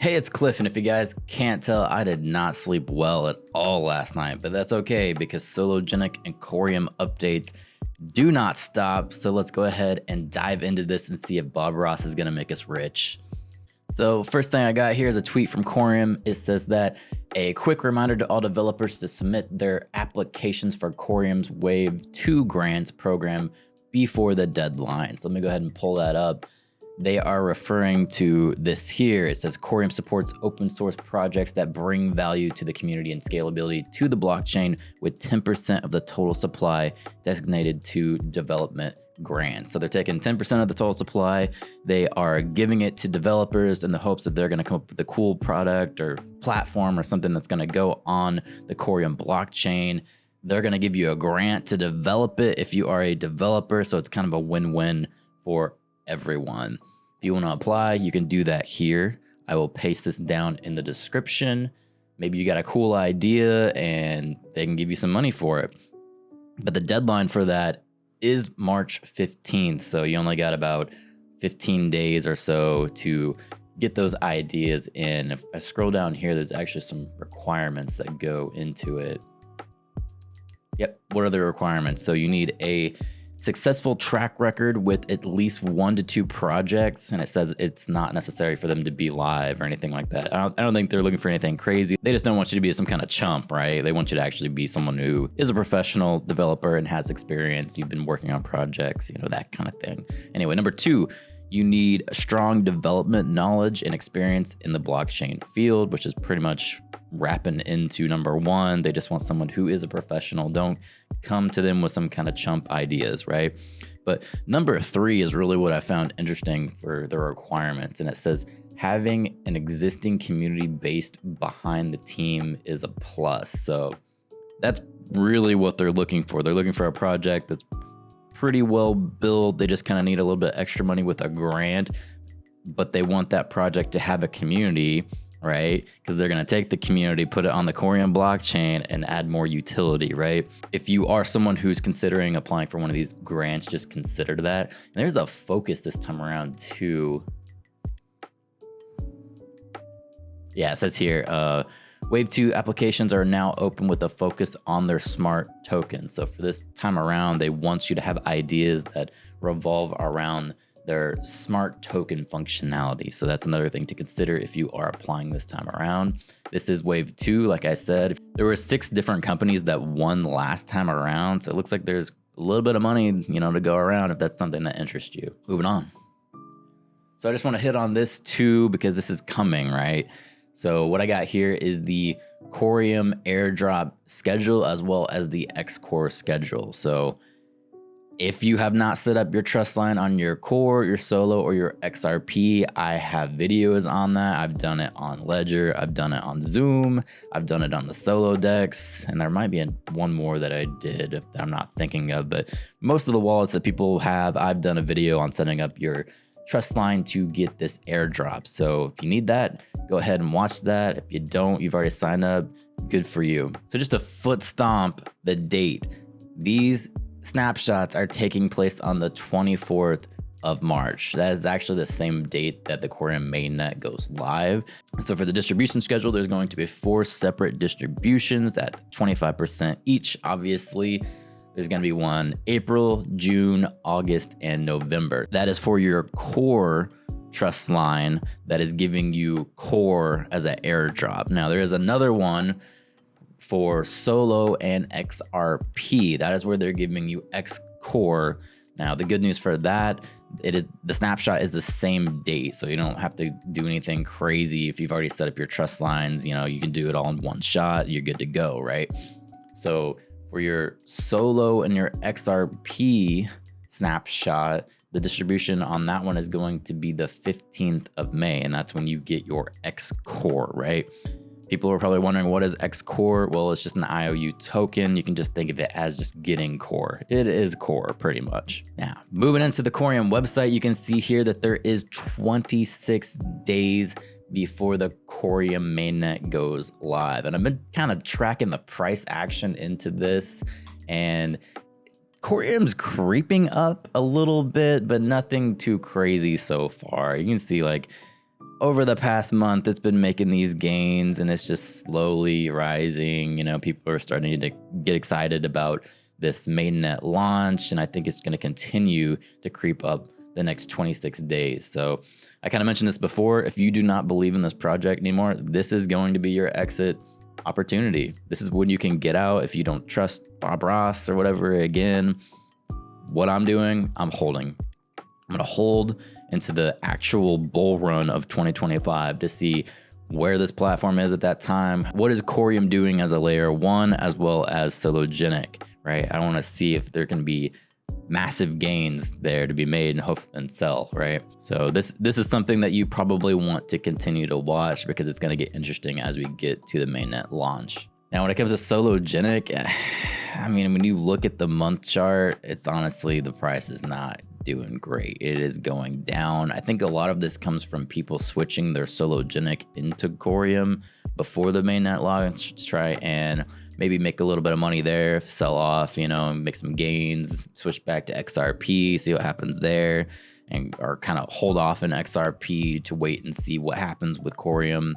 Hey, it's Cliff, and if you guys can't tell, I did not sleep well at all last night, but that's okay because Sologenic and Coreum updates do not stop. So let's go ahead and dive into this and see if Bob Ras is gonna make us rich. So first thing I got here is a tweet from Coreum. It says that a quick reminder to all developers to submit their applications for Coreum's Wave 2 grants program before the deadline. So let me go ahead and pull that up. They are referring to this here. It says Coreum supports open source projects that bring value to the community and scalability to the blockchain with 10% of the total supply designated to development grants. So they're taking 10% of the total supply. They are giving it to developers in the hopes that they're going to come up with a cool product or platform or something that's going to go on the Coreum blockchain. They're going to give you a grant to develop it if you are a developer. So it's kind of a win-win for everyone. If you want to apply, you can do that here. I will paste this down in the description. Maybe you got a cool idea and they can give you some money for it. But the deadline for that is March 15th. So you only got about 15 days or so to get those ideas in. If I scroll down here, there's actually some requirements that go into it. Yep, what are the requirements? So you need a successful track record with at least 1 to 2 projects, and it says it's not necessary for them to be live or anything like that. I don't think they're looking for anything crazy. They just don't want you to be some kind of chump, right? They want you to actually be someone who is a professional developer and has experience. You've been working on projects, that kind of thing. Anyway, number 2, you need a strong development knowledge and experience in the blockchain field, which is pretty much wrapping into number 1. They just want someone who is a professional. Don't come to them with some kind of chump ideas, right? But number 3 is really what I found interesting for the requirements. And it says having an existing community based behind the team is a plus. So that's really what they're looking for. They're looking for a project that's pretty well built. They just kind of need a little bit extra money with a grant, but they want that project to have a community, right? Because they're going to take the community, put it on the Coreum blockchain and add more utility, right? If you are someone who's considering applying for one of these grants, just consider that. And there's a focus this time around too. Yeah, it says here, Wave 2 applications are now open with a focus on their smart tokens. So for this time around, they want you to have ideas that revolve around their smart token functionality. So that's another thing to consider if you are applying this time around. This is Wave 2, like I said. There were 6 different companies that won last time around. So it looks like there's a little bit of money, to go around if that's something that interests you. Moving on. So I just want to hit on this too, because this is coming, right? So what I got here is the Coreum airdrop schedule as well as the X-Core schedule. So if you have not set up your trust line on your Core, your Solo, or your XRP, I have videos on that. I've done it on Ledger. I've done it on Zoom. I've done it on the Solo Dex. And there might be one more that I did that I'm not thinking of. But most of the wallets that people have, I've done a video on setting up your trust line to get this airdrop. So if you need that, go ahead and watch that. If you don't, you've already signed up, good for you. So just to foot stomp the date, these snapshots are taking place on the 24th of March. That is actually the same date that the Coreum mainnet goes live. So for the distribution schedule, there's going to be 4 separate distributions at 25% each. Obviously, there's going to be one April, June, August, and November. That is for your Core trust line that is giving you Core as an airdrop. Now, there is another one for Solo and XRP. That is where they're giving you X-Core. Now, the good news for that, the snapshot is the same date, so you don't have to do anything crazy. If you've already set up your trust lines, you can do it all in one shot. You're good to go, right? So for your Solo and your XRP snapshot, the distribution on that one is going to be the 15th of May, and that's when you get your X-Core, right? People are probably wondering, what is X-Core? Well, it's just an IOU token. You can just think of it as just getting Core. It is Core, pretty much. Now, moving into the Coreum website, you can see here that there is 26 days before the Coreum mainnet goes live. And I've been kind of tracking the price action into this, and Coreum's creeping up a little bit, but nothing too crazy so far. You can see like over the past month, it's been making these gains and it's just slowly rising. You know, people are starting to get excited about this mainnet launch, and I think it's going to continue to creep up the next 26 days. So I kind of mentioned this before. If you do not believe in this project anymore, this is going to be your exit opportunity. This is when you can get out if you don't trust Bob Ras or whatever. Again, what I'm doing, I'm holding. I'm going to hold into the actual bull run of 2025 to see where this platform is at that time. What is Coreum doing as a layer one, as well as Sologenic, right? I want to see if there can be massive gains there to be made and sell, right? So this is something that you probably want to continue to watch because it's going to get interesting as we get to the mainnet launch. Now, when it comes to Sologenic, I mean, when you look at the month chart, it's honestly, the price is not doing great. It is going down. I think a lot of this comes from people switching their Sologenic into Coreum before the mainnet launch to try and maybe make a little bit of money there, sell off, you know, make some gains, switch back to XRP, see what happens there, and or kind of hold off in XRP to wait and see what happens with Coreum.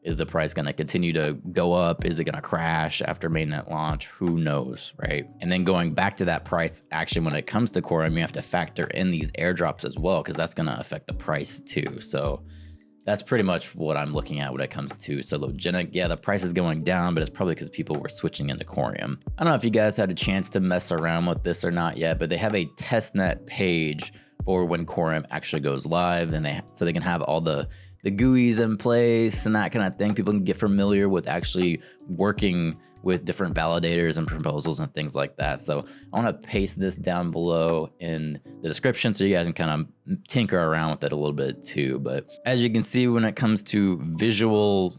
Is the price going to continue to go up? Is it going to crash after mainnet launch? Who knows, right? And then going back to that price action, when it comes to Coreum, you have to factor in these airdrops as well, because that's going to affect the price too. So that's pretty much what I'm looking at when it comes to Sologenic. Yeah, the price is going down, but it's probably because people were switching into Coreum. I don't know if you guys had a chance to mess around with this or not yet, but they have a testnet page for when Coreum actually goes live, and so they can have all the GUIs in place and that kind of thing. People can get familiar with actually working with different validators and proposals and things like that. So I want to paste this down below in the description so you guys can kind of tinker around with it a little bit too. But as you can see, when it comes to visual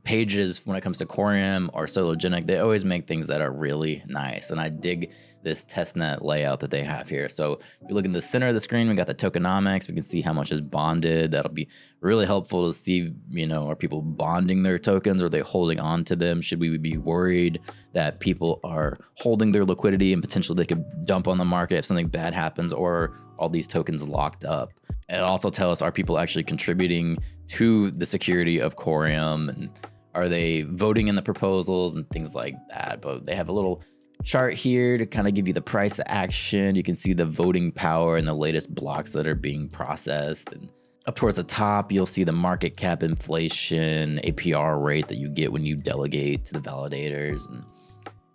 pages, when it comes to Coreum or Sologenic, they always make things that are really nice. And I dig this testnet layout that they have here. So if you look in the center of the screen, we got the tokenomics. We can see how much is bonded. That'll be really helpful to see, you know, are people bonding their tokens? Or are they holding on to them? Should we be worried that people are holding their liquidity and potentially they could dump on the market if something bad happens, or all these tokens locked up? It'll also tell us, are people actually contributing to the security of Coreum, and are they voting in the proposals and things like that? But they have a little chart here to kind of give you the price action. You can see the voting power and the latest blocks that are being processed. And up towards the top, you'll see the market cap inflation, APR rate that you get when you delegate to the validators. And,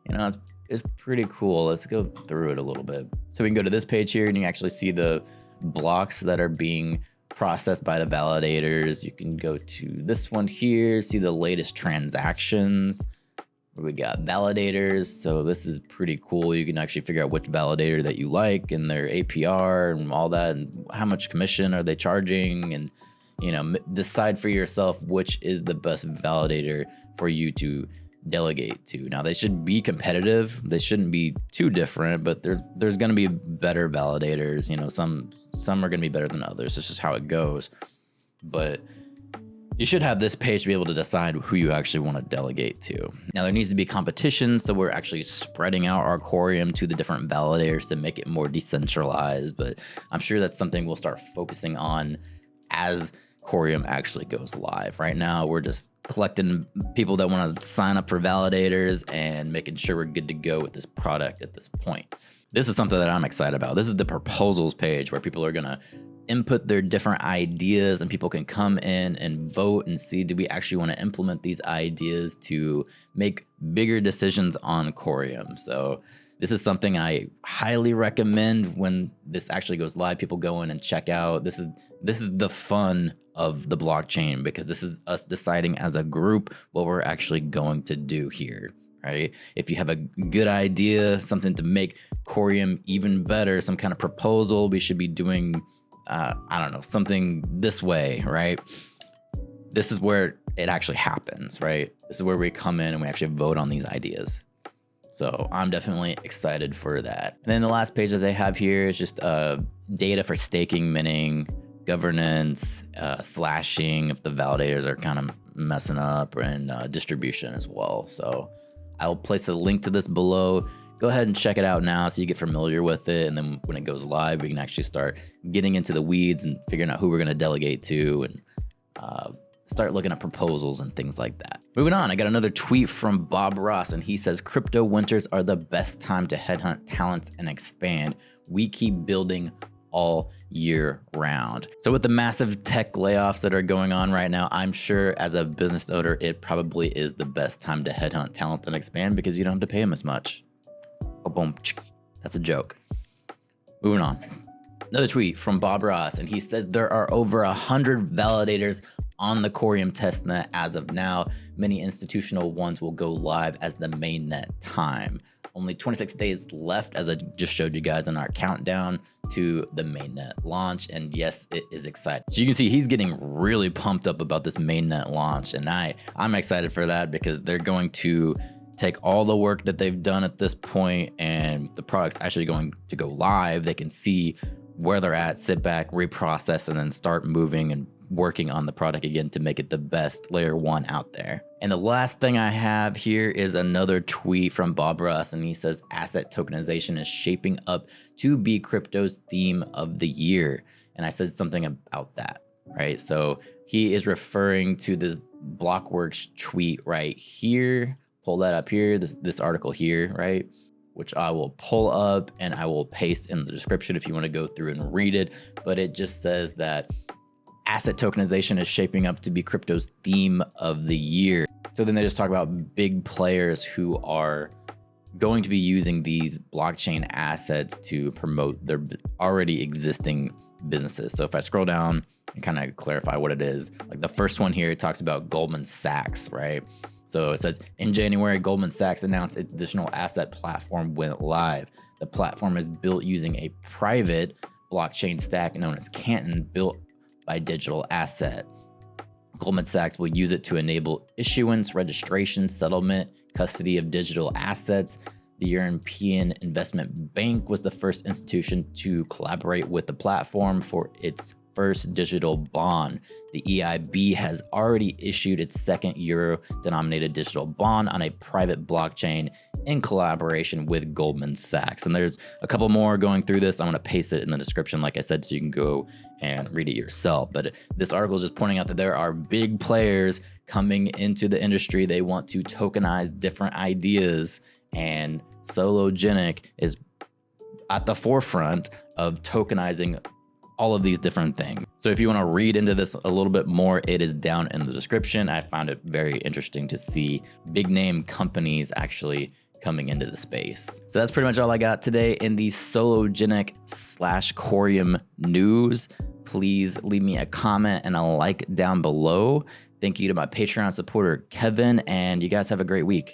you know, it's pretty cool. Let's go through it a little bit. So we can go to this page here and you actually see the blocks that are being processed by the validators. You can go to this one here, see the latest transactions. We got validators, so this is pretty cool. You can actually figure out which validator that you like and their APR and all that, and how much commission are they charging, and, you know, decide for yourself which is the best validator for you to delegate to. Now, they should be competitive. They shouldn't be too different, but there's going to be better validators. You know, some are going to be better than others. It's just how it goes. But you should have this page to be able to decide who you actually want to delegate to. Now, there needs to be competition, so we're actually spreading out our Coreum to the different validators to make it more decentralized, but I'm sure that's something we'll start focusing on as Coreum actually goes live. Right now, we're just collecting people that want to sign up for validators and making sure we're good to go with this product at this point. This is something that I'm excited about. This is the proposals page where people are going to input their different ideas, and people can come in and vote and see, do we actually want to implement these ideas to make bigger decisions on Coreum? So this is something I highly recommend when this actually goes live. People go in and check out. This is the fun of the blockchain, because this is us deciding as a group what we're actually going to do here. Right? If you have a good idea, something to make Coreum even better, some kind of proposal, we should be doing, I don't know, something this way, right? This is where it actually happens, right? This is where we come in and we actually vote on these ideas. So I'm definitely excited for that. And then the last page that they have here is just data for staking, minting, governance, slashing if the validators are kind of messing up, and distribution as well. So I'll place a link to this below. Go ahead and check it out now so you get familiar with it. And then when it goes live, we can actually start getting into the weeds and figuring out who we're going to delegate to and start looking at proposals and things like that. Moving on, I got another tweet from Bob Ras, and he says, crypto winters are the best time to headhunt talents and expand. We keep building all year round. So with the massive tech layoffs that are going on right now, I'm sure as a business owner, it probably is the best time to headhunt talent and expand because you don't have to pay them as much. Oh, boom. That's a joke. Moving on. Another tweet from Bob Ras, and he says there are over 100 validators on the Coreum testnet as of now. Many institutional ones will go live as the mainnet time. Only 26 days left, as I just showed you guys in our countdown to the mainnet launch. And yes, it is exciting. So you can see he's getting really pumped up about this mainnet launch. And I'm excited for that because they're going to take all the work that they've done at this point and the product's actually going to go live. They can see where they're at, sit back, reprocess, and then start moving and working on the product again to make it the best layer one out there. And the last thing I have here is another tweet from Bob Ras, and he says asset tokenization is shaping up to be crypto's theme of the year. And I said something about that, right? So he is referring to this Blockworks tweet right here. Pull that up here, this article here, right? Which I will pull up and I will paste in the description if you want to go through and read it. But it just says that asset tokenization is shaping up to be crypto's theme of the year. So then they just talk about big players who are going to be using these blockchain assets to promote their already existing businesses. So if I scroll down and kind of clarify what it is, like the first one here, it talks about Goldman Sachs, right? So it says, in January, Goldman Sachs announced its additional asset platform went live. The platform is built using a private blockchain stack known as Canton, built by Digital Asset. Goldman Sachs will use it to enable issuance, registration, settlement, custody of digital assets. The European Investment Bank was the first institution to collaborate with the platform for its first digital bond. The EIB has already issued its second euro-denominated digital bond on a private blockchain in collaboration with Goldman Sachs. And there's a couple more going through this. I'm going to paste it in the description, like I said, so you can go and read it yourself. But this article is just pointing out that there are big players coming into the industry. They want to tokenize different ideas, and Sologenic is at the forefront of tokenizing all of these different things. So if you want to read into this a little bit more, it is down in the description. I found it very interesting to see big name companies actually coming into the space. So that's pretty much all I got today in the Sologenic / Coreum news. Please leave me a comment and a like down below. Thank you to my Patreon supporter, Kevin, and you guys have a great week.